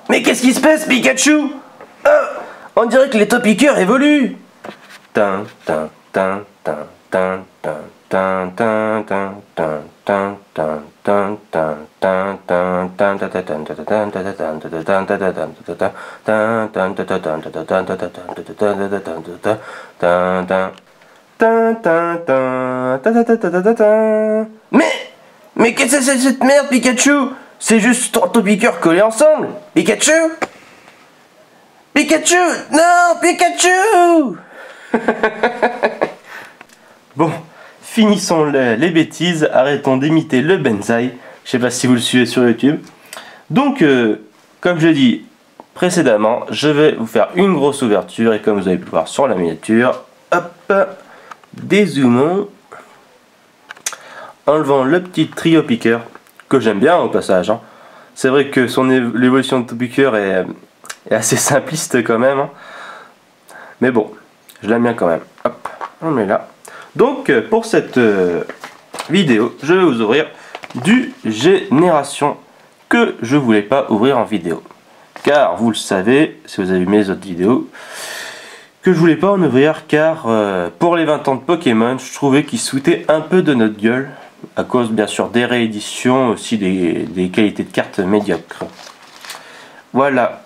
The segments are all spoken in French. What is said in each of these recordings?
Mais qu'est-ce qui se passe, Pikachu? Ah, on dirait que les topiqueurs évoluent. Mais qu'est-ce que c'est cette merde, Pikachu? C'est juste trois topiqueurs collés ensemble. Pikachu? Pikachu! Non, Pikachu! Bon, finissons les bêtises, arrêtons d'imiter le Benzaï. Je sais pas si vous le suivez sur YouTube. Donc, comme je l'ai dit précédemment, je vais vous faire une grosse ouverture et comme vous avez pu le voir sur la miniature, hop, dézoomons, enlevant le petit trio piqueur que j'aime bien au passage. Hein. C'est vrai que l'évolution de piqueur est assez simpliste quand même. Hein. Mais bon, je l'aime bien quand même. Hop, on met là. Donc pour cette vidéo, je vais vous ouvrir du Génération que je voulais pas ouvrir en vidéo. Car vous le savez, si vous avez vu mes autres vidéos, que je voulais pas en ouvrir car pour les 20 ans de Pokémon, je trouvais qu'ils se foutaient un peu de notre gueule. À cause bien sûr des rééditions, aussi des qualités de cartes médiocres. Voilà.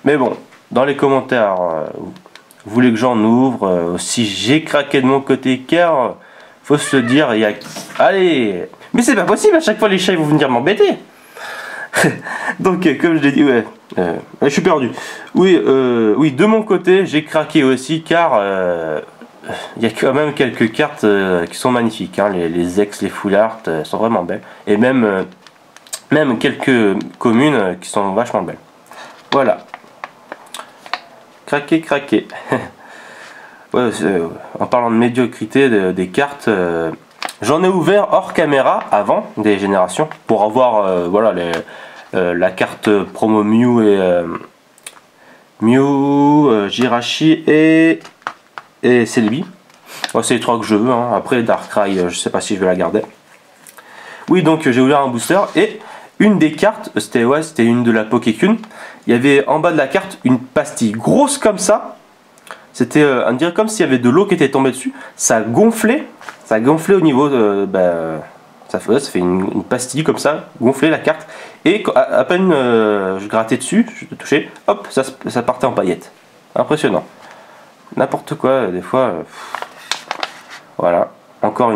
Mais bon, dans les commentaires, vous voulez que j'en ouvre. Si j'ai craqué de mon côté car, faut se le dire, il y a... Allez. Mais c'est pas possible, à chaque fois les chats ils vont venir m'embêter. Donc comme je l'ai dit, ouais, je suis perdu. Oui, oui, de mon côté, j'ai craqué aussi car... il y a quand même quelques cartes qui sont magnifiques, hein. Les ex, les full art sont vraiment belles. Et même quelques communes qui sont vachement belles. Voilà. Craqué, craqué. Ouais, en parlant de médiocrité des cartes, j'en ai ouvert hors caméra avant des générations pour avoir voilà, la carte promo Mew et Jirachi et Celebi. Ouais, c'est les trois que je veux. Hein. Après Darkrai, je sais pas si je vais la garder. Oui, donc j'ai ouvert un booster et une des cartes, c'était une de la Pokécune. Il y avait en bas de la carte une pastille grosse comme ça. C'était, on dirait comme s'il y avait de l'eau qui était tombée dessus. Ça gonflait au niveau de, ça fait une pastille comme ça, gonfler la carte. Et à peine je grattais dessus, je touchais, hop, ça partait en paillettes. Impressionnant. N'importe quoi, des fois. Voilà, encore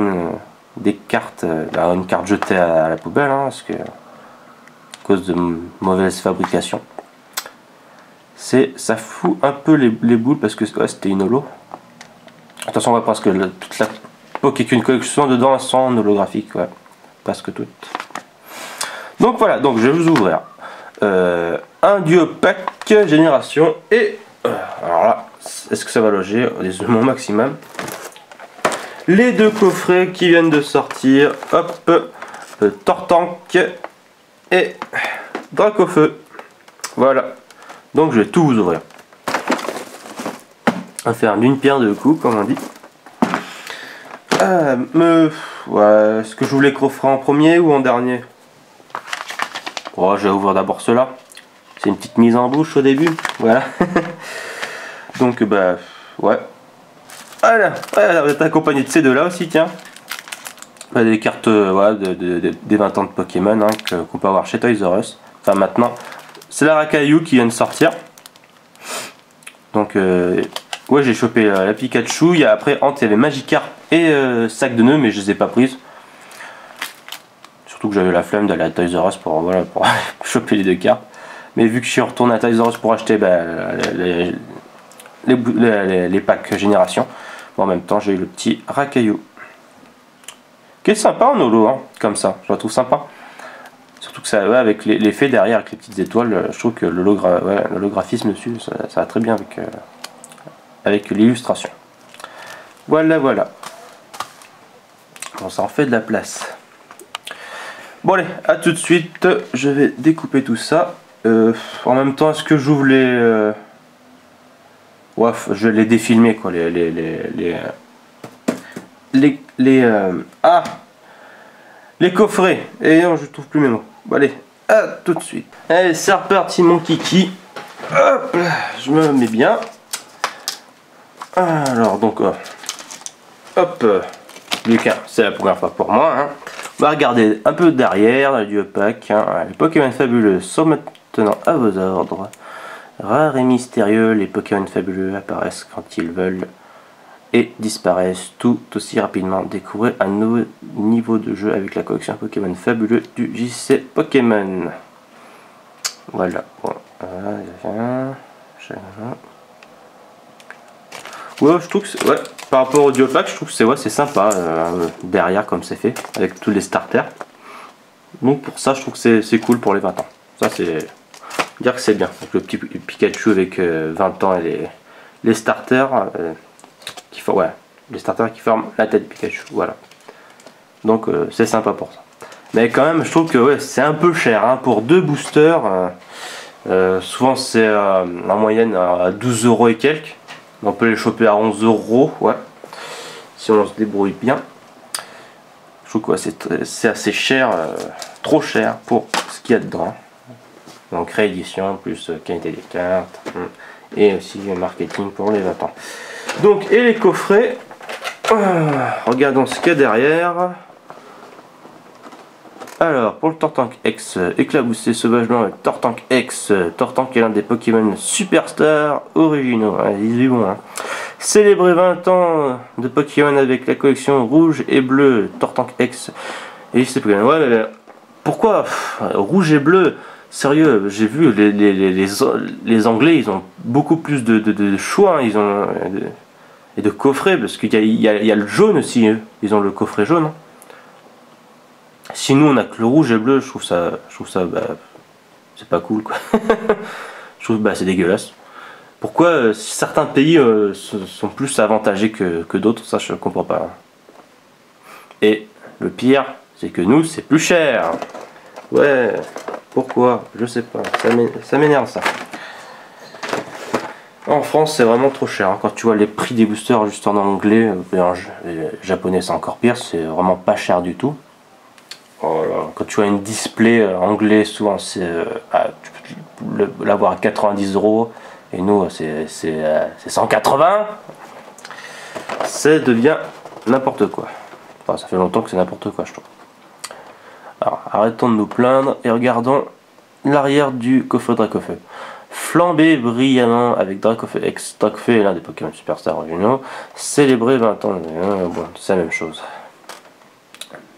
des cartes, une carte jetée à la poubelle, hein, parce que à cause de mauvaise fabrication. Ça fout un peu les boules parce que ouais, c'était une holo. Attention, on va presque toute la Pokémon collection dedans sont en holographique, ouais, presque toutes. Donc voilà, donc je vais vous ouvrir un duo pack génération et alors là, est-ce que ça va loger mon maximum? Les deux coffrets qui viennent de sortir, hop, Tortank et Dracofeu. Voilà, donc je vais tout vous ouvrir. On va faire d'une pierre deux coups, comme on dit. Ouais, est-ce que je voulais coffrer en premier ou en dernier? Oh, je vais ouvrir d'abord cela. C'est une petite mise en bouche au début, voilà. Donc bah ouais. Voilà, on est accompagné de ces deux là aussi, tiens. Des cartes voilà, des 20 ans de Pokémon hein, qu'on peut avoir chez Toys R Us. Enfin maintenant, c'est la Rakayu qui vient de sortir. Donc ouais, j'ai chopé la Pikachu. Il y a après il y avait Magikarp et Sac de nœuds, mais je les ai pas prises. Surtout que j'avais la flemme d'aller à Toys R Us pour, voilà, pour choper les deux cartes. Mais vu que je suis retourné à Toys R Us pour acheter les packs génération, bon, en même temps j'ai eu le petit Rakayu. Qui est sympa en holo, hein, comme ça, je la trouve sympa. Surtout que ça, ouais, avec l'effet derrière, avec les petites étoiles, je trouve que l'holographisme dessus, ça va très bien avec l'illustration. Voilà, voilà. Bon, ça en fait de la place. Bon allez, à tout de suite, je vais découper tout ça. En même temps, est-ce que j'ouvre les... Ouais, je vais les défilmer quoi, les coffrets. Et non, je trouve plus mes mots. Bon allez, À tout de suite. Allez, c'est reparti mon kiki. Hop, je me mets bien. Alors donc, hop, Lucas, c'est la première fois pour moi. Hein. On va regarder un peu derrière du pack. Hein. Les Pokémon fabuleux sont maintenant à vos ordres. Rares et mystérieux, les Pokémon fabuleux apparaissent quand ils veulent et disparaissent tout aussi rapidement. Découvrez un nouveau niveau de jeu avec la collection Pokémon fabuleux du JC Pokémon. Voilà. Bon. Ouais, je trouve que ouais, par rapport au Duopack, je trouve que c'est sympa derrière comme c'est fait avec tous les starters. Donc pour ça, je trouve que c'est cool pour les 20 ans. Ça c'est dire que c'est bien. Donc, le petit Pikachu avec 20 ans et les starters les starters qui forment la tête de Pikachu. Voilà. Donc c'est sympa pour ça. Mais quand même, je trouve que ouais, c'est un peu cher hein, pour 2 boosters. Souvent c'est en moyenne à 12 € et quelques. On peut les choper à 11 €, ouais, si on se débrouille bien. Je trouve que ouais, c'est assez cher, trop cher pour ce qu'il y a dedans. Donc réédition, plus qualité des cartes, et aussi marketing pour les 20 ans. Donc, et les coffrets, regardons ce qu'il y a derrière. Alors, pour le Tortank X, éclaboussé sauvagement avec Tortank X. Tortank est l'un des Pokémon Superstars originaux. Hein, il est bon. Hein. Célébrer 20 ans de Pokémon avec la collection rouge et bleu Tortank X. Et c'est Pokémon. Ouais, mais pourquoi rouge et bleu? Sérieux, j'ai vu les Anglais, ils ont beaucoup plus de choix. Hein, ils ont et de coffrets parce qu'il y a le jaune aussi. Eux. Ils ont le coffret jaune. Hein. Si nous on a que le rouge et le bleu, je trouve ça bah, c'est pas cool quoi. Je trouve bah c'est dégueulasse. Pourquoi certains pays sont plus avantagés que d'autres, ça je comprends pas. Et le pire, c'est que nous c'est plus cher. Ouais, pourquoi? Je sais pas, ça m'énerve ça. En France c'est vraiment trop cher, hein. Quand tu vois les prix des boosters juste en anglais, et en japonais c'est encore pire, c'est vraiment pas cher du tout. Voilà. Quand tu vois une display anglais, souvent c'est tu peux l'avoir à 90 €, et nous c'est 180. Ça devient n'importe quoi. Enfin, ça fait longtemps que c'est n'importe quoi, je trouve. Alors arrêtons de nous plaindre et regardons l'arrière du coffret Dracofeu. Flambé brillamment avec Dracofeu X. Dracofeu est l'un des Pokémon Superstars originaux. Célébrer 20 ans. Bon, c'est la même chose.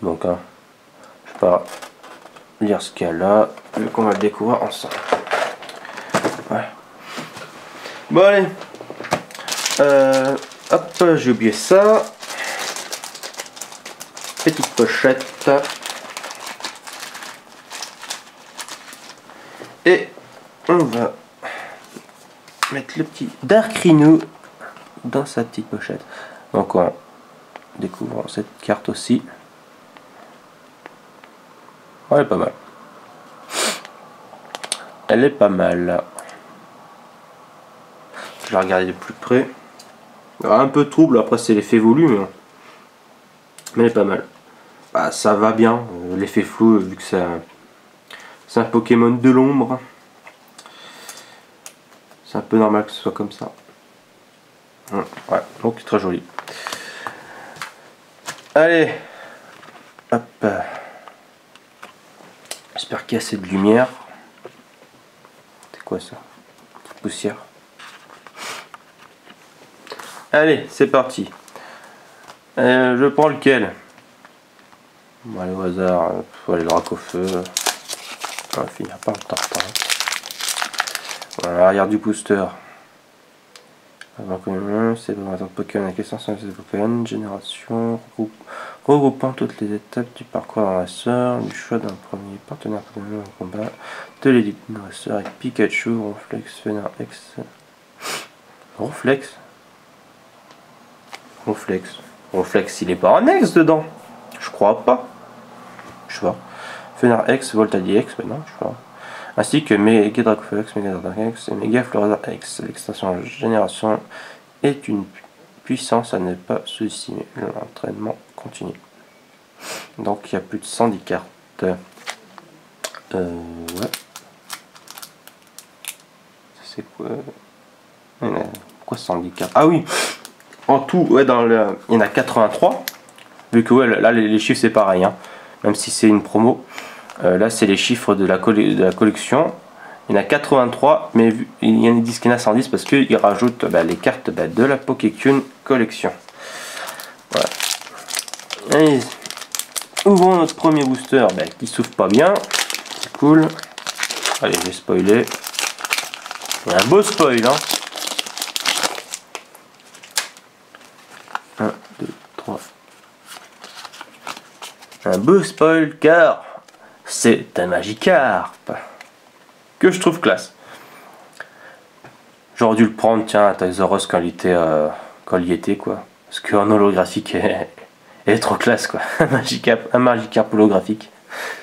Donc, hein, je vais pas lire ce qu'il y a là, vu qu'on va le découvrir ensemble. Ouais. Bon, allez. Hop, j'ai oublié ça. Petite pochette. Et on va mettre le petit Darkrinou dans sa petite pochette. Donc on découvre cette carte aussi. Elle est pas mal. Elle est pas mal. Je vais regarder de plus près. Alors, un peu trouble, après c'est l'effet volume. Mais elle est pas mal. Bah, ça va bien, l'effet flou, vu que c'est un Pokémon de l'ombre. C'est un peu normal que ce soit comme ça. Ouais, donc très joli. Allez, hop. J'espère qu'il y a assez de lumière. C'est quoi ça? Petite poussière. Allez, c'est parti. Je prends lequel? Bon, allez, au hasard, faut aller Dracofeu. On va finir par le tartan. Voilà, l'arrière du booster. C'est bon, attends, Pokémon avec essentiel de Pokémon, génération, regroupant toutes les étapes du parcours dresseur, du choix d'un premier partenaire Pokémon en combat, de l'élite dresseur avec Pikachu, Ronflex, Fénard X. Ronflex, il est pas en X dedans? Je crois pas. Je sais pas. Fénard X, Voltadi X, mais non, je sais pas. Ainsi que Mega Dracofeu X, Mega Dark X et Mega Florida X. L'extension génération est une puissance à ne pas sous-estimer. L'entraînement continue. Donc il y a plus de 110 cartes. Ouais. C'est quoi? Pourquoi 110 cartes? Ah oui! En tout, ouais, il y en a 83. Vu que ouais, là les chiffres c'est pareil, hein. Même si c'est une promo. Là c'est les chiffres de la collection. Il y en a 83, mais il y en a 10 qu'il y en a 110 parce qu'ils rajoutent les cartes de la Pokécune collection. Voilà. Allez, ouvrons notre premier booster qui s'ouvre pas bien. C'est cool. Allez, j'ai spoilé. Un beau spoil, hein. 1, 2, 3. Un beau spoil car c'est un Magikarp que je trouve classe. J'aurais dû le prendre, tiens, à Toys R Us quand il y était, quoi. Parce qu'un holographique est trop classe, quoi. Un Magikarp holographique.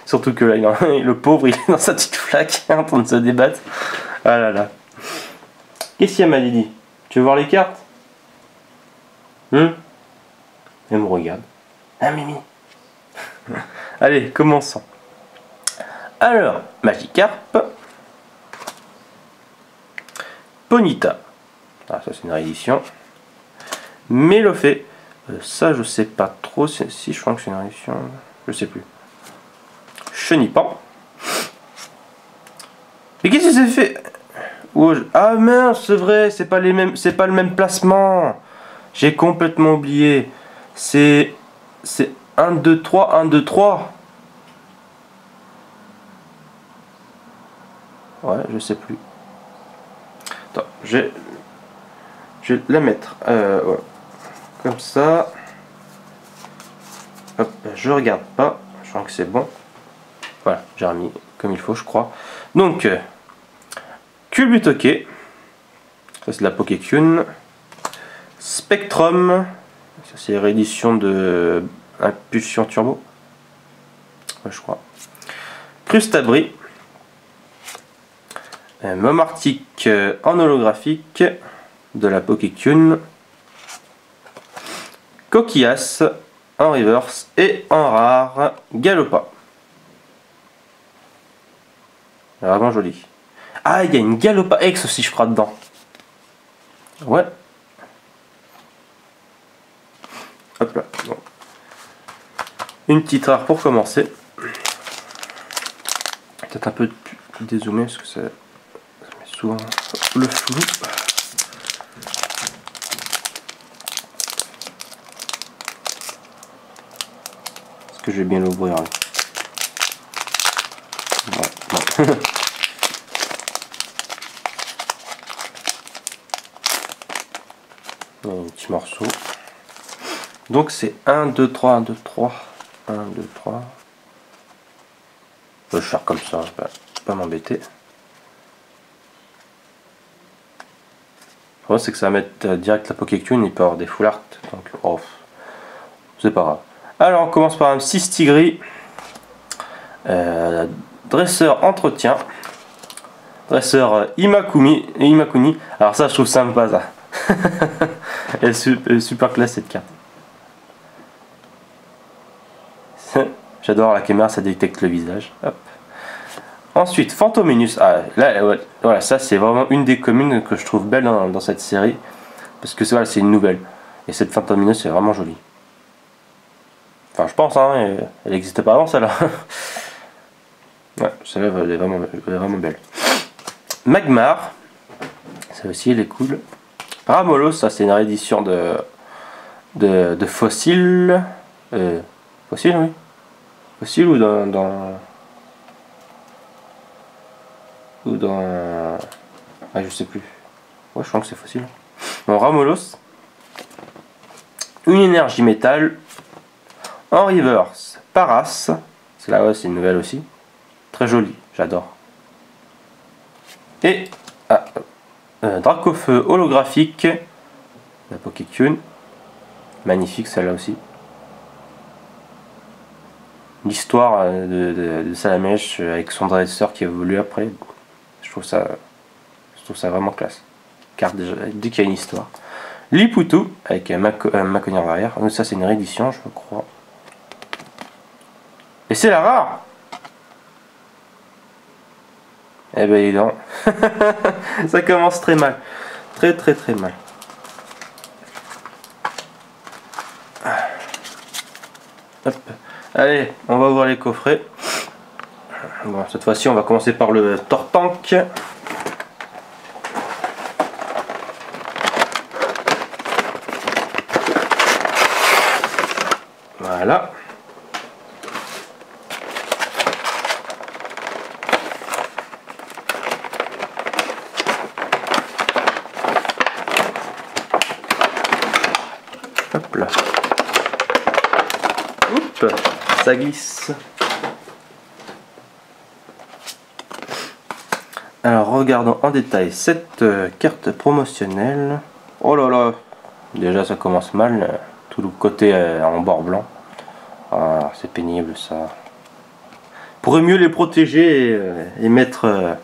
Surtout que là, le pauvre, il est dans sa petite flaque en train de se débattre. Ah là là. Qu'est-ce qu'il y a, Malidi? Tu veux voir les cartes? Elle me regarde. Ah, Mimi. Allez, commençons. Alors, Magikarp. Ponyta. Ah, ça c'est une réédition. Mélofée. Ça, je sais pas trop. Si je crois que c'est une réédition. Je sais plus. Chenipan. Mais qu'est-ce que c'est fait? Ah mince, c'est vrai, c'est pas les mêmes, c'est pas le même placement. J'ai complètement oublié. C'est 1, 2, 3, 1, 2, 3. Ouais, je sais plus. Attends, je vais la mettre ouais. Comme ça. Hop, je regarde pas. Je crois que c'est bon. Voilà, j'ai remis comme il faut, je crois. Donc, Culbutoke. Ça, c'est de la Pokécune. Spectrum. Ça, c'est la réédition de Impulsion Turbo. Ouais, je crois. Crustabri. Momartic en holographique de la Pokécune. Coquillas en reverse et en rare Galopa. Vraiment joli. Ah, il y a une Galopa X aussi, je crois, dedans. Ouais. Hop là. Bon. Une petite rare pour commencer. Peut-être un peu plus dézoomé parce que ça met souvent le flou. Est-ce que je vais bien l'ouvrir là? Non. Un petit morceau. Donc c'est 1, 2, 3, 1, 2, 3. 1, 2, 3. Je vais le faire comme ça, pas m'embêter. Le problème c'est que ça va mettre direct la Pokécune, il peut avoir des full art. Donc oh, c'est pas grave. Alors on commence par un 6 Tigri. Dresseur entretien. Dresseur Imakuni. Alors ça je trouve sympa ça. Elle est super classe cette carte. J'adore la caméra, ça détecte le visage. Hop. Ensuite, Fantominus. Ah, là, ouais, voilà, ça c'est vraiment une des communes que je trouve belle dans cette série. Parce que c'est une nouvelle. Et cette Fantominus est vraiment jolie. Enfin, je pense, hein, elle n'existait pas avant celle-là. Ouais, celle-là elle est vraiment belle. Magmar. Ça aussi, elle est cool. Ramolos, ça c'est une réédition de Fossile. Fossile, oui. Fossile ou ah, je sais plus. Ouais, je crois que c'est Fossile. Bon, Ramolos. Une énergie métal. En reverse, Paras. C'est là, ouais, c'est une nouvelle aussi. Très jolie, j'adore. Et Dracofeu holographique. La Pokécune. Magnifique celle-là aussi. L'histoire de Salamèche avec son dresseur qui évolue après. Je trouve ça vraiment classe. Car déjà, dès qu'il y a une histoire. Liputu avec un Maconier arrière. Donc ça c'est une réédition, je crois. Et c'est la rare. Eh ben dis donc. Ça commence très mal. Très très très mal. Hop. Allez, on va ouvrir les coffrets. Bon, cette fois-ci, on va commencer par le Tortank. Voilà. Hop là. Oups, ça glisse. Alors regardons en détail cette carte promotionnelle. Oh là là, déjà ça commence mal, tout le côté en bord blanc. Ah, c'est pénible ça. Pourrait mieux les protéger et mettre,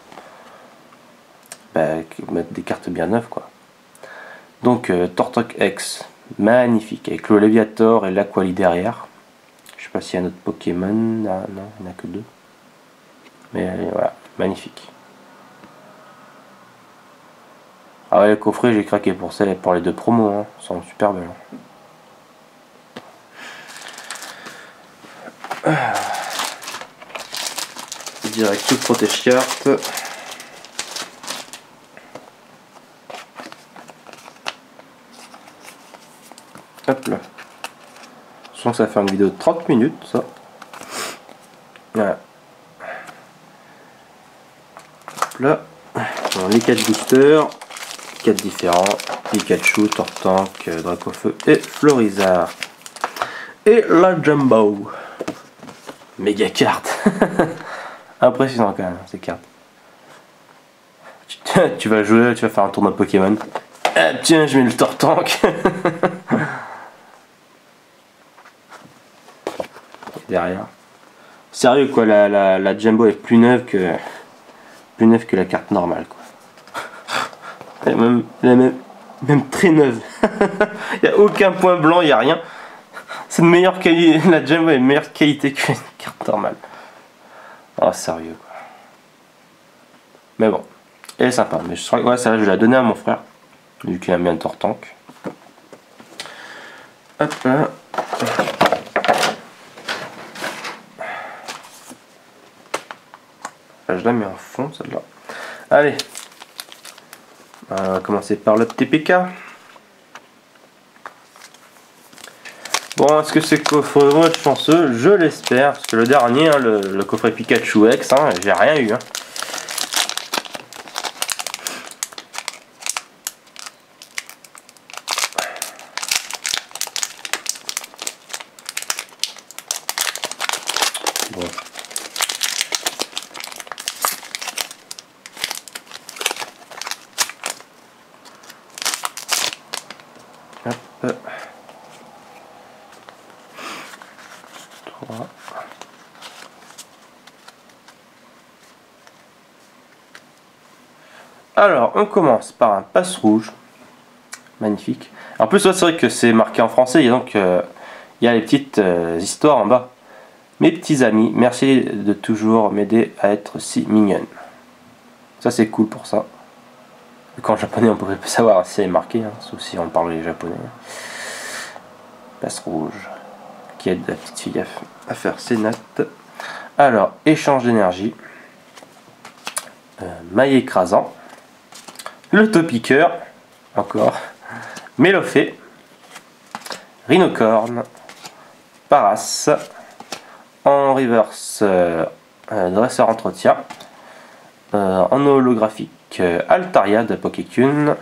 mettre des cartes bien neuves quoi. Donc Tortank X, magnifique, avec le Léviator et l'Aquali derrière. Je sais pas s'il y a un autre Pokémon, ah, non, il n'y en a que 2. Mais voilà, magnifique. Ah ouais, le coffret, j'ai craqué pour ça et pour les 2 promos, hein. Ils sont super belles. Direct tout protège-carte. Hop là. Je sens que ça va faire une vidéo de 30 minutes, ça. Voilà. Hop là. Bon, les 4 boosters. 4 différents. Pikachu, Tortank, Dracofeu et Florizard. Et la Jumbo. Méga carte. Impressionnant quand même ces cartes. Tu vas jouer, tu vas faire un tournoi Pokémon. Ah, tiens, je mets le Tortank. Derrière. Sérieux quoi, la Jumbo est plus neuve que la carte normale quoi. Elle est même très neuve. Il n'y a aucun point blanc, il n'y a rien. C'est de meilleure qualité. La Jumbo est de meilleure qualité qu'une carte normale. Oh sérieux quoi. Mais bon, elle est sympa. Mais je crois que ouais, ça je vais la donner à mon frère. Vu qu'il aime bien le Tortank. Hop là. Je la mets en fond celle-là. Allez. On va commencer par le TPK. Bon, est-ce que c'est coffret vraiment chanceux? Je l'espère. Parce que le dernier, hein, le coffret Pikachu X, hein, j'ai rien eu. Hein. Bon. Hop. 3. Alors, on commence par un passe rouge. Magnifique. En plus, c'est vrai que c'est marqué en français, et donc il y a les petites histoires en bas. Mes petits amis, merci de toujours m'aider à être si mignonne. Ça, c'est cool pour ça. Quand en japonais, on ne pouvait pas savoir si c'est marqué, hein, sauf si on parlait japonais. Passe rouge, qui aide la petite fille à faire ses notes. Alors, échange d'énergie. Maille écrasant. Le Topiqueur, encore. Mélofée. Rhinocorne. Paras. En reverse, dresseur entretien. En holographique, Altaria de Pokécune.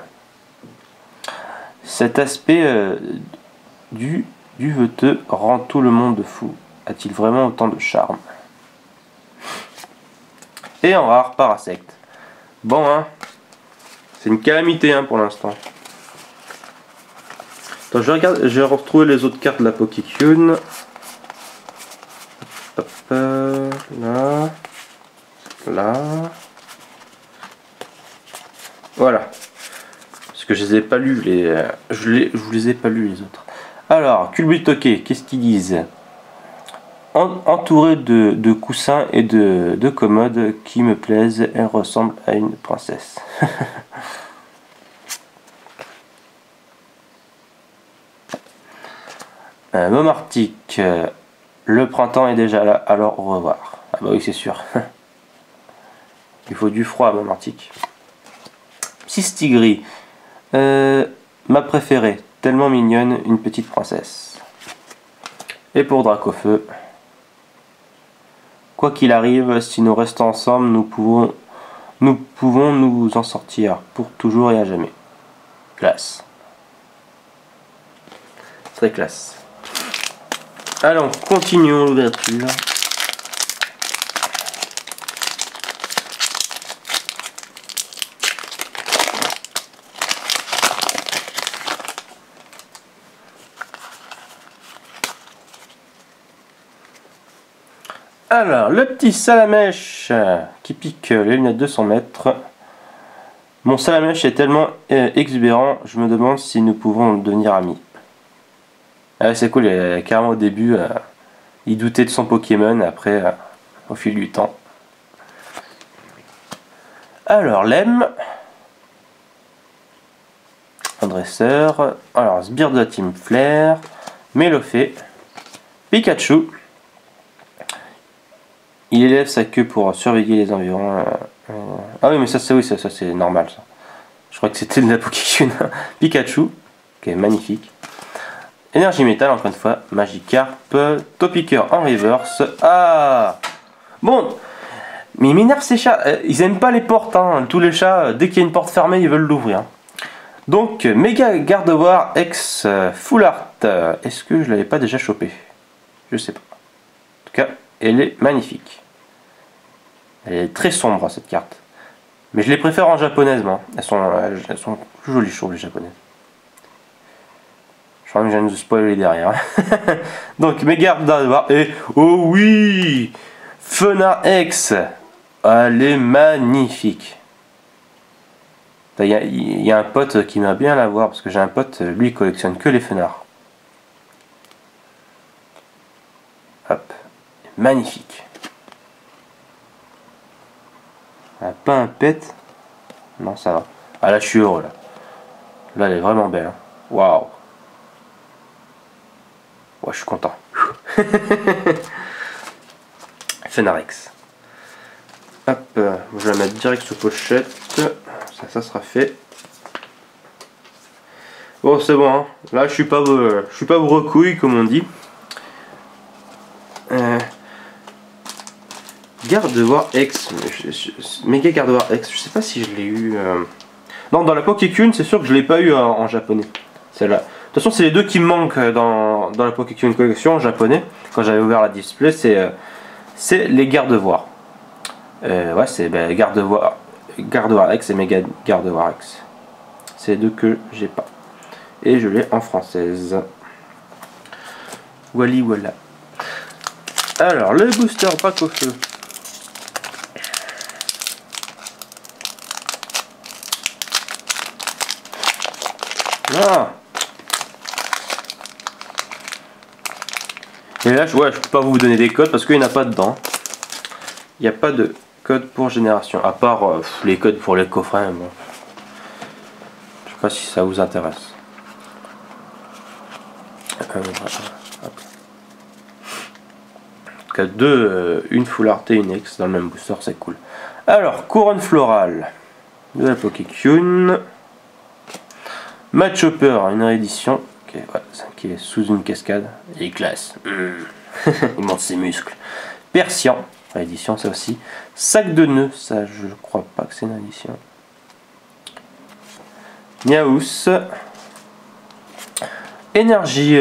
Cet aspect du veteux rend tout le monde fou. A-t-il vraiment autant de charme? Et en rare, Parasect. Bon, hein, c'est une calamité hein, pour l'instant. Je vais retrouver les autres cartes de la Pokécune. Hop, là. Là. Voilà. Parce que je les ai pas lus, je vous les ai pas lus les autres. Alors, Culbutoke, qu'est-ce qu'ils disent? entourée de coussins et de commodes qui me plaisent. Elle ressemble à une princesse. Môme Arctique, le printemps est déjà là, alors au revoir. Ah bah oui, c'est sûr. Il faut du froid à Môme Arctique. Psystigris, ma préférée, tellement mignonne, une petite princesse. Et pour Dracofeu, quoi qu'il arrive, si nous restons ensemble, nous pouvons nous en sortir pour toujours et à jamais. Classe. Très classe. Alors, continuons l'ouverture. Alors, le petit Salamèche qui pique les lunettes de 100 mètres. Mon Salamèche est tellement exubérant, je me demande si nous pouvons devenir amis. Ah, c'est cool, carrément au début, il doutait de son Pokémon, après, au fil du temps. Alors, Lem, un dresseur. Alors, sbire de la Team Flare, Mélofée, Pikachu. Il élève sa queue pour surveiller les environs. Ah oui, mais ça c'est normal ça. Je crois que c'était de la Pokécune. Pikachu, qui est magnifique. Énergie métal, encore une fois. Magikarp. Topiqueur en reverse. Ah bon, mais il m'énerve ces chats. Ils aiment pas les portes. Hein. Tous les chats, dès qu'il y a une porte fermée, ils veulent l'ouvrir. Donc, Méga Gardevoir X Full Art. Est-ce que je l'avais pas déjà chopé? Je sais pas. En tout cas, elle est magnifique. Elle est très sombre cette carte. Mais je les préfère en japonaise, moi. Elles sont plus jolies, je trouve, les japonaises. Je crois que je viens de spoiler derrière. Donc, Méga Gardevoir et... Oh oui, Fenard X. Elle est magnifique. Il y a un pote qui m'a bien la voir, parce que j'ai un pote, lui, il collectionne que les Fenards. Hop. Magnifique. Ah, pas un pet. Non, ça va. Ah là, je suis heureux là. Là, elle est vraiment belle. Hein. Waouh. Ouais, je suis content. Fenarex. Hop, je vais la mettre direct sous pochette. Ça sera fait. Bon, c'est bon. Hein. Là, je suis pas recouille, comme on dit. Gardevoir X, Méga Gardevoir X, je sais pas si je l'ai eu. Non, dans la Pokécune, c'est sûr que je l'ai pas eu en japonais. Celle-là. De toute façon, c'est les deux qui me manquent dans la Pokécune collection en japonais. Quand j'avais ouvert la display, c'est les Gardevoirs. Ouais, c'est Gardevoir X et Méga Gardevoir X. C'est les deux que j'ai pas. Et je l'ai en française. Wally voilà. Alors, le booster Dracofeu. Ah. Et là, je peux pas vous donner des codes parce qu'il n'y en a pas dedans. Il n'y a pas de code pour génération, à part les codes pour les coffrets. Bon. Je sais pas si ça vous intéresse. En tout cas, une Full Art et une X dans le même booster, c'est cool. Alors, couronne florale de la Pokécune. Matchhopper, une réédition qui est sous une cascade. Il est classe. Il monte ses muscles. Persian, réédition ça aussi. Sac de nœuds, ça je crois pas que c'est une réédition. Niaous. Énergie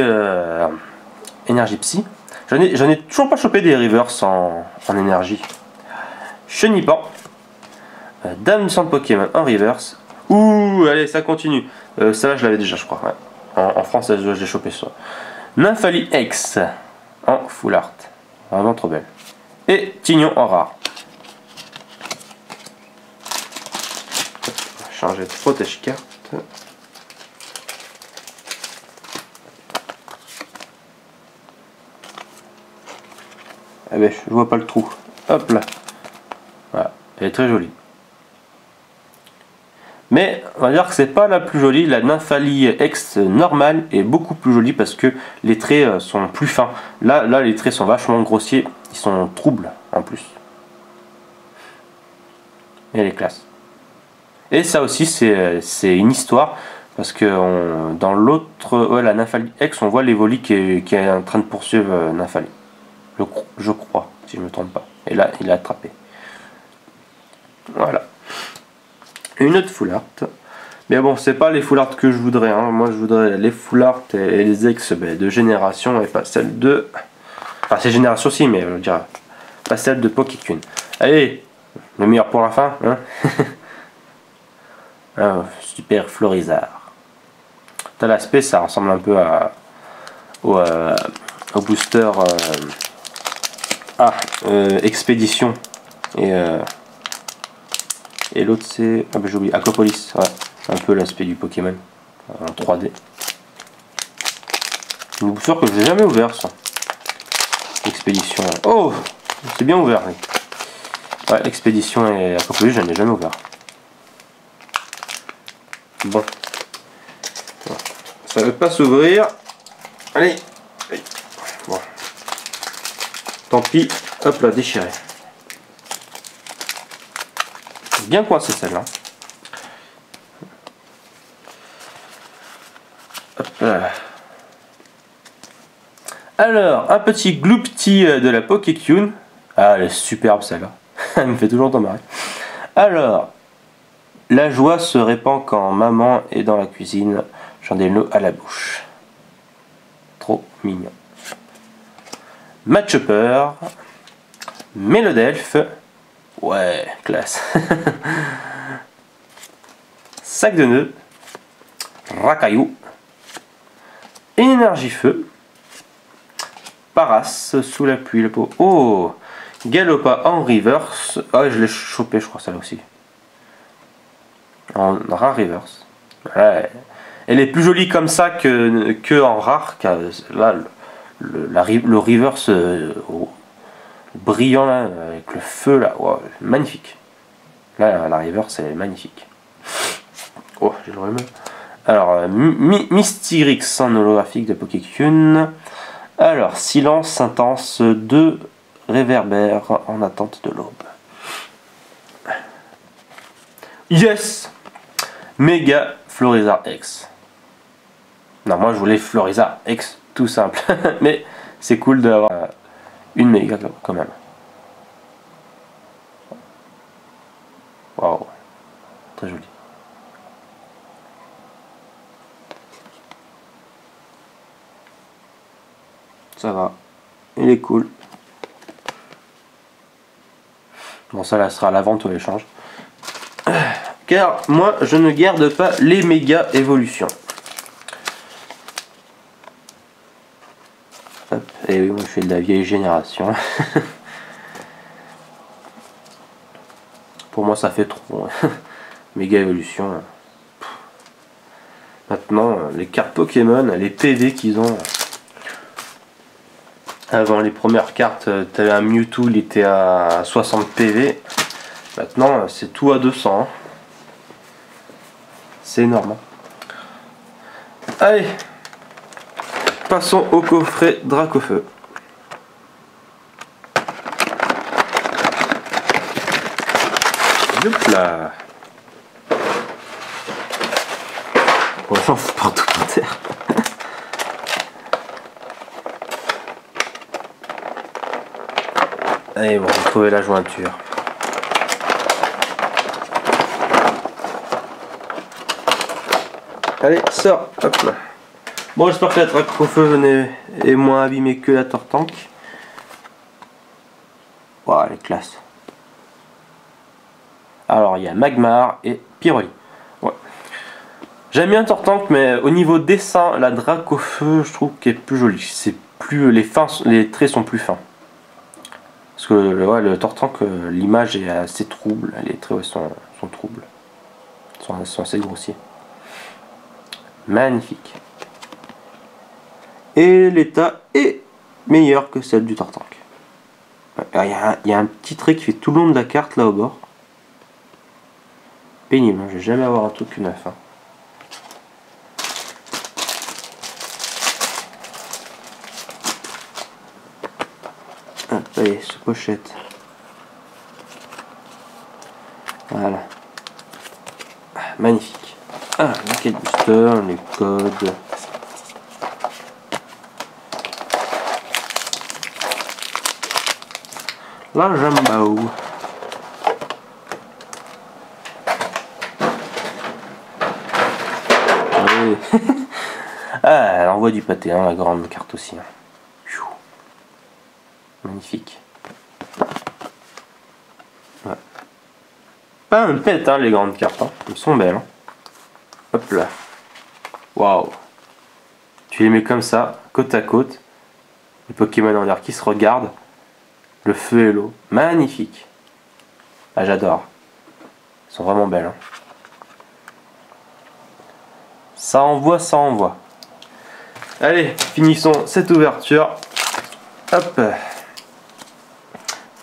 Psy. J'en ai toujours pas chopé des reverse en énergie. Chenipan. Dame du centre Pokémon en reverse. Ouh, allez, ça continue. Celle-là, je l'avais déjà, je crois. Ouais. En français, je l'ai chopé ça. Nymphalie X en Full Art. Vraiment trop belle. Et Tignon en rare. On va changer de protège carte. Ah ben, je vois pas le trou. Hop là. Voilà, elle est très jolie. Mais on va dire que c'est pas la plus jolie. La Nymphalie X normale est beaucoup plus jolie parce que les traits sont plus fins. Là, les traits sont vachement grossiers. Ils sont troubles en plus. Et elle est classe. Et ça aussi, c'est une histoire. Parce que dans l'autre, ouais, la Nymphalie X, on voit l'Evoli qui est en train de poursuivre Nymphalie. Je crois, si je ne me trompe pas. Et là, il a attrapé. Voilà. Une autre full art. Mais bon, c'est pas les full art que je voudrais. Hein. Moi, je voudrais les full art et les ex de génération et pas celle de. Enfin, c'est génération aussi, mais je veux dire, pas celle de Pokécune. Allez, le meilleur pour la fin. Hein. Un super Florizard. T'as l'aspect, ça ressemble un peu au booster Expédition. Et l'autre, c'est. Ah, ben j'ai oublié, Aquapolis. Ouais. Un peu l'aspect du Pokémon en 3D. Une booster que j'ai jamais ouvert, ça. Expédition. Oh, c'est bien ouvert. Oui. Ouais, Expédition et Aquapolis, j'en ai jamais ouvert. Bon. Ça veut pas s'ouvrir. Allez. Bon. Tant pis. Hop là, déchiré. Bien coincé celle-là. Alors, un petit gloupti de la Pokécune. Ah, elle est superbe celle-là. Elle me fait toujours tant marrer. Alors, la joie se répand quand maman est dans la cuisine. J'en ai l'eau à la bouche. Trop mignon. Matchupper. Mélodelphe. Ouais, classe. Sac de nœuds. Racaillou. Énergie feu. Paras sous la pluie, le pot. Oh, Galopa en reverse. Ah, je l'ai chopé, je crois, celle-là aussi. En rare reverse. Ouais. Elle est plus jolie comme ça que en rare. Car là, le reverse brillant là, avec le feu là, wow, magnifique. Là, la reverse, elle est magnifique. Oh, j'ai le rhume. Alors, Mystyrix en holographique de Pokécune. Alors, silence intense de réverbère en attente de l'aube. Yes! Méga Florizard X. Non, moi je voulais Florizard X, tout simple. Mais c'est cool d'avoir une méga quand même. Waouh, très joli. Ça va, il est cool. Bon, ça là sera à la vente ou à l'échange. Car moi je ne garde pas les méga évolutions. Hop, et oui, moi je fais de la vieille génération. Pour moi ça fait trop. Méga évolution. Maintenant, les cartes Pokémon, les PV qu'ils ont. Avant les premières cartes, tu avais un Mewtwo, il était à 60 PV. Maintenant, c'est tout à 200. Hein. C'est énorme. Hein. Allez, passons au coffret Dracofeu. Hop là. On s'en fout partout par terre. Allez, on va retrouver la jointure. Allez, sors. Hop là. Bon, j'espère que la Dracofeu est moins abîmée que la Tortank. Wow, elle est classe. Alors, il y a Magmar et Pyroli. Ouais. J'aime bien Tortank, mais au niveau dessin, la Dracofeu, je trouve qu'elle est plus jolie. C'est plus les traits sont plus fins. Parce que ouais, le Tortank, l'image est assez trouble, les traits ouais, sont troubles. Sont assez grossiers. Magnifique. Et l'état est meilleur que celle du Tortank. Il y a un petit trait qui fait tout le long de la carte là au bord. Pénible, hein. Je vais jamais avoir un truc neuf. Hein. Allez, ce pochette. Voilà. Magnifique. Ah, les boosters, les codes. La Jumbo. Oui. Ah, elle envoie du pâté, hein, la grande carte aussi. Hein. Magnifique. Ouais. Pas un pète, hein, les grandes cartes. Hein. Elles sont belles. Hein. Hop là. Waouh. Tu les mets comme ça, côte à côte. Les Pokémon en l'air qui se regardent. Le feu et l'eau. Magnifique. Ah, j'adore. Elles sont vraiment belles. Hein. Ça envoie, ça envoie. Allez, finissons cette ouverture. Hop.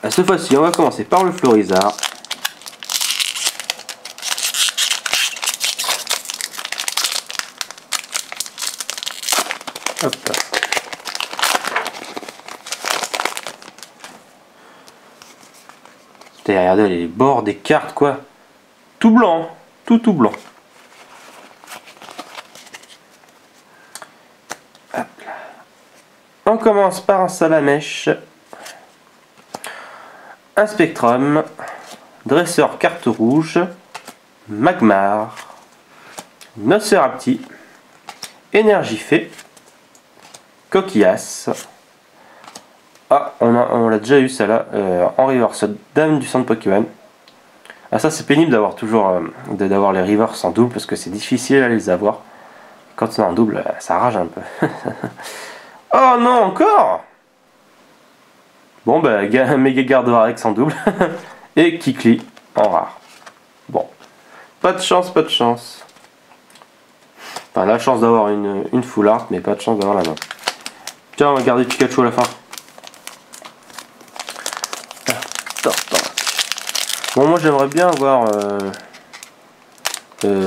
Cette fois-ci, on va commencer par le Florizard. Hop. Regardez les bords des cartes, quoi. Tout blanc. Tout blanc. Hop là. On commence par un Salamèche. Un Spectrum. Dresseur carte rouge. Magmar. Nosferapti. Énergifée. Coquillas. Ah, on l'a déjà eu celle-là en reverse. Dame du centre Pokémon. Ah, ça c'est pénible d'avoir toujours d'avoir les reverse en double parce que c'est difficile à les avoir. Quand on est en double, ça rage un peu. Oh non, encore. Bon, bah, Méga Gardevoir en double. Et Kikli en rare. Bon. Pas de chance, pas de chance. Enfin, la chance d'avoir une full art, mais pas de chance d'avoir la main. Tiens, on va garder Pikachu à la fin. Bon, moi j'aimerais bien avoir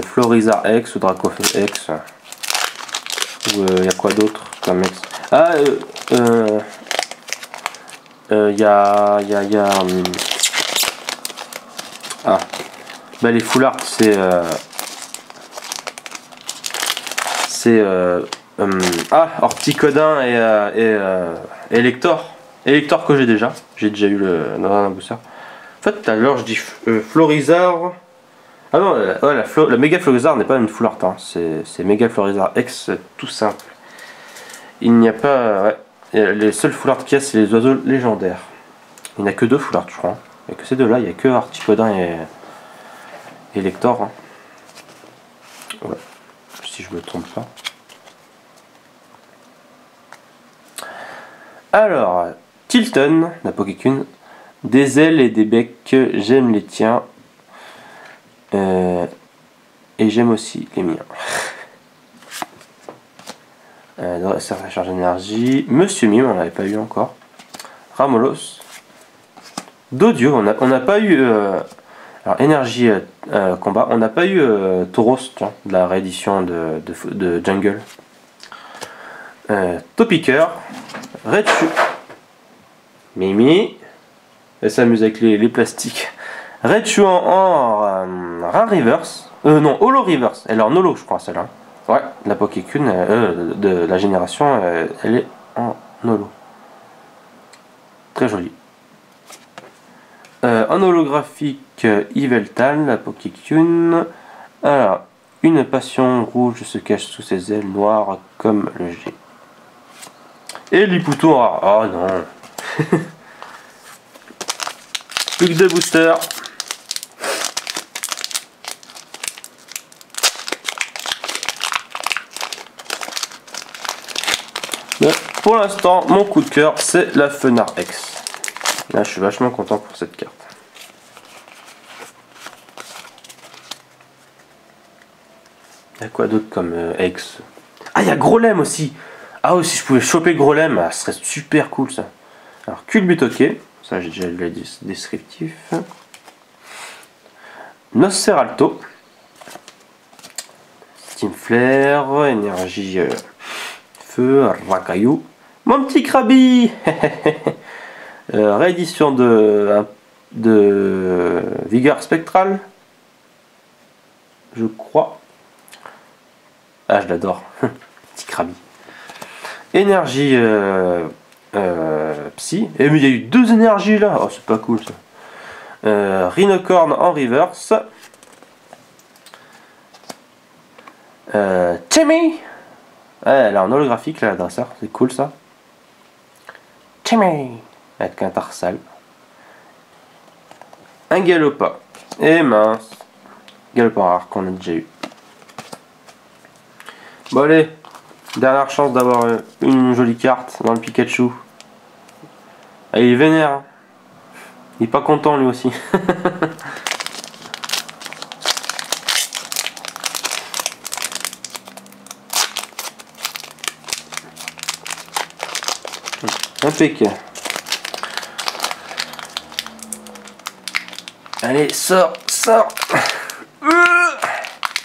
Florizard X ou Draco X. Ou il y a quoi d'autre comme X? Ah, ah, bah les full art c'est Orticodin et Elector. Elector que j'ai déjà eu dans un booster. En fait, tout à l'heure, je dis Florizard. Ah non, la Mega Florizard n'est pas une full art. Hein. C'est Mega Florizard X, tout simple. Il n'y a pas. Ouais, les seuls full art qu'il y a, c'est les oiseaux légendaires. Il n'y a que 2 full art, je crois. Il n'y a que ces deux-là. Il n'y a que Articodin et Lector. Hein. Ouais. Si je me trompe pas. Alors, Tilton, la Pokécune. Des ailes et des becs, j'aime les tiens. Et j'aime aussi les miens. Ça va charger d'énergie. Monsieur Mime, on n'avait pas eu encore. Ramolos. Dodio, on n'a pas eu. Alors, énergie combat, on n'a pas eu Tauros, tiens, de la réédition de Jungle. Topiqueur. Raichu. Mimi. Elle s'amuse avec les plastiques. Raichu en Rare Reverse. Non, Holo Reverse. Elle est en Holo, je crois, celle-là. Ouais, la Pokécune de la génération, elle est en Holo. Très jolie. En holographique, Yveltal, la Pokécune. Alors, une passion rouge se cache sous ses ailes noires comme le G. Et Lipoutou en rare. Oh non. Plus que 2 boosters. Mais pour l'instant, mon coup de cœur, c'est la Fenard X. Là, je suis vachement content pour cette carte. Il y a quoi d'autre comme X? Ah, il y a Grolem aussi. Ah, si je pouvais choper Grolem, ça serait super cool ça. Alors, Culbutoke, Ça, j'ai déjà le descriptif. Nosferalto. Steam Flare, énergie feu, racaillou. Mon petit Krabi. Réédition de Vigueur Spectrale. Je crois. Ah, je l'adore. Petit Krabi. Énergie psy. Et mais il y a eu 2 énergies là. Oh, c'est pas cool ça. Rhinocorn en reverse. Timmy. Ouais, elle est en holographique là, l'adresseur. C'est cool ça. Timmy. Avec un tarsal. Un Galopa. Et mince. Galopa rare qu'on a déjà eu. Bon allez. Dernière chance d'avoir une jolie carte dans le Pikachu. Ah, il est vénère. Hein. Il est pas content lui aussi. Impeccable. Allez, sors, sors.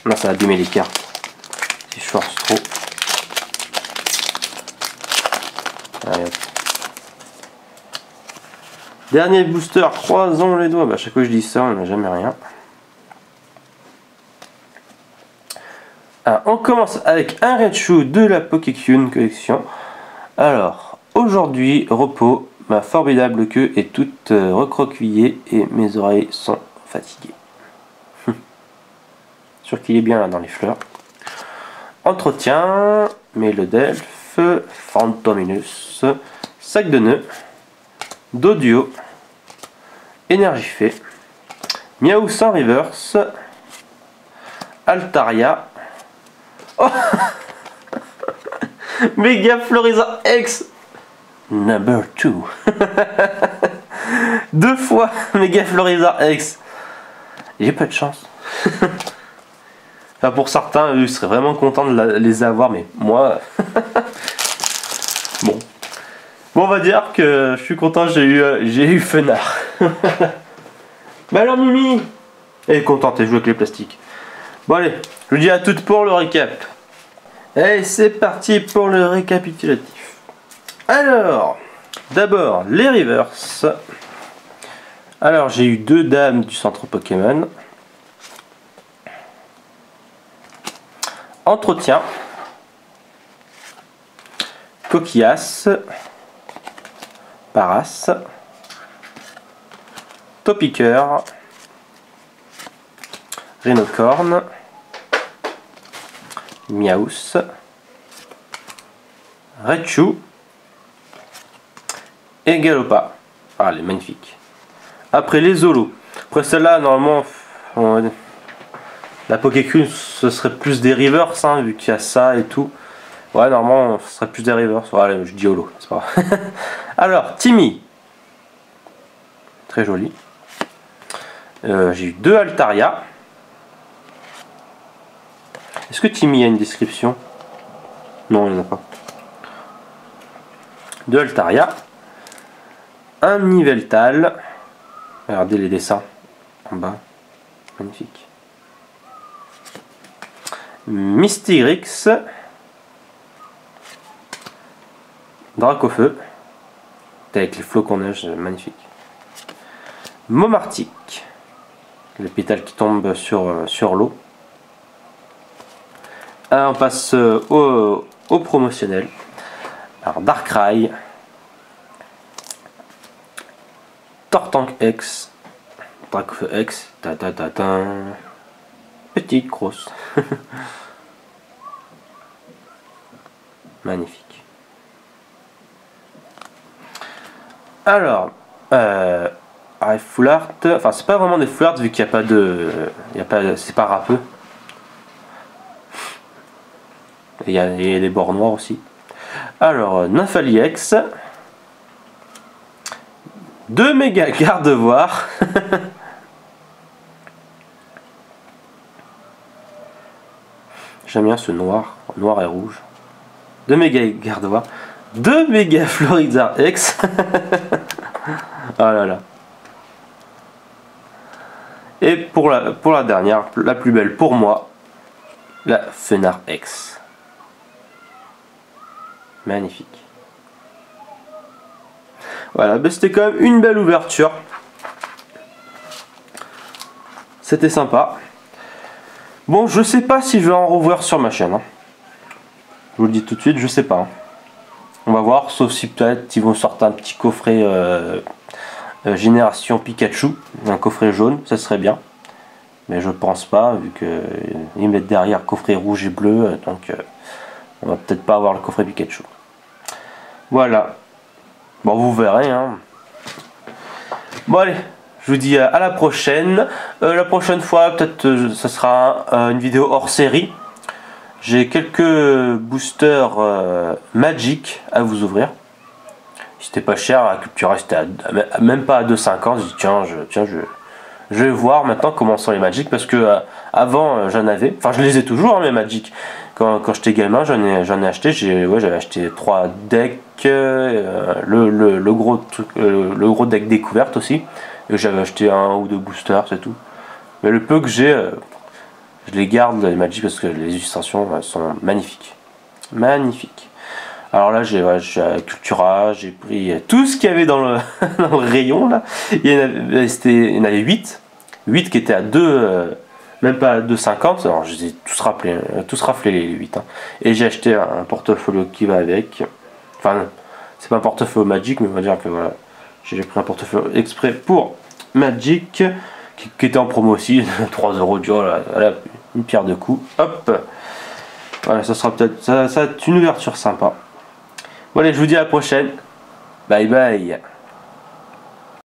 Non, ça va abîmer les cartes. Si je force trop. Allez, hop. Dernier booster, croisons les doigts. Bah, à chaque fois que je dis ça, on n'a jamais rien. Ah, on commence avec un Raichu de la Pokécune collection. Alors, aujourd'hui, repos, ma formidable queue est toute recroquevillée et mes oreilles sont fatiguées. Sûr qu'il est bien là dans les fleurs. Entretien, Mélodelph, Fantominus, sac de nœuds, Dodio, Énergie Fée, Miaou sans reverse, Altaria, oh Méga Florizard X Number 2. 2 fois Méga Florizard X. J'ai pas de chance. Enfin, pour certains, ils seraient vraiment contents de les avoir, mais moi... Bon. Bon, on va dire que je suis content, j'ai eu Fenard. Mais alors, Mimi, elle est contente, elle joue avec les plastiques. Bon, allez, je vous dis à toutes pour le récap. Allez, c'est parti pour le récapitulatif. Alors, d'abord, les reverse. Alors, j'ai eu 2 dames du centre Pokémon. Entretien. Coquillas. Paras. Topiqueur. Rhinocorn. Miaous. Raichu. Et Galopa. Ah, elle est magnifique. Après les Zolos. Après celle-là, normalement, la Pokécune, ce serait plus des reverse, hein, vu qu'il y a ça et tout. Ouais, normalement, ce serait plus des reverse. Ouais, allez, je dis holo, c'est pas grave. Alors, Timmy. Très joli. J'ai eu 2 Altaria. Est-ce que Timmy a une description? Non, il n'y en a pas. 2 Altaria. Un Niveltal. Regardez les dessins en bas. Magnifique. Mystyrix. Dracofeu. Avec les flocons neige, magnifique. Momartic. Le pétale qui tombe sur l'eau. On passe au promotionnel. Alors Darkrai. Tortank X. Dracofeu X. Petite, grosse. Magnifique. Alors, full art. Enfin, c'est pas vraiment des full art vu qu'il n'y a pas de. C'est pas râpeux. Il y a des bords noirs aussi. Alors, Nymphali X. 2 méga gardevoirs. J'aime bien ce noir et rouge. 2 méga gardevoirs. 2 méga Florizard X. Ah là là. Et pour la dernière, la plus belle pour moi, la Fenard X. Magnifique. Voilà, ben c'était quand même une belle ouverture. C'était sympa. Bon, je sais pas si je vais en revoir sur ma chaîne. Hein. Je vous le dis tout de suite, je sais pas. Hein. On va voir, sauf si peut-être ils vont sortir un petit coffret génération Pikachu, un coffret jaune, ça serait bien. Mais je pense pas, vu qu'ils mettent derrière coffret rouge et bleu, donc on va peut-être pas avoir le coffret Pikachu. Voilà. Bon, vous verrez. Hein. Bon, allez, je vous dis à la prochaine. La prochaine fois, peut-être, ça sera une vidéo hors série. J'ai quelques boosters Magic à vous ouvrir. C'était pas cher, la Cultura c'était même pas à 2,50. Je dis tiens, je vais voir maintenant comment sont les Magic parce que avant j'en avais, enfin je les ai toujours hein, mes Magic. Quand j'étais gamin, j'en ai acheté, j'avais acheté 3 decks, le gros deck découverte aussi, et j'avais acheté 1 ou 2 boosters, c'est tout. Mais le peu que j'ai, je les garde les Magic parce que les illustrations sont magnifiques. Magnifiques. Alors là j'ai Cultura, j'ai pris tout ce qu'il y avait dans le, dans le rayon là. Il y en avait 8 qui étaient à 2, même pas à 2,50. Alors je les ai tous raflés les 8. Hein. Et j'ai acheté un portfolio qui va avec. Enfin c'est pas un portefeuille Magic, mais on va dire que voilà. J'ai pris un portefeuille exprès pour Magic qui était en promo aussi, 3 € du voilà, une pierre de coups. Hop. Voilà, ça sera peut-être ça va être une ouverture sympa. Bon allez, je vous dis à la prochaine. Bye bye.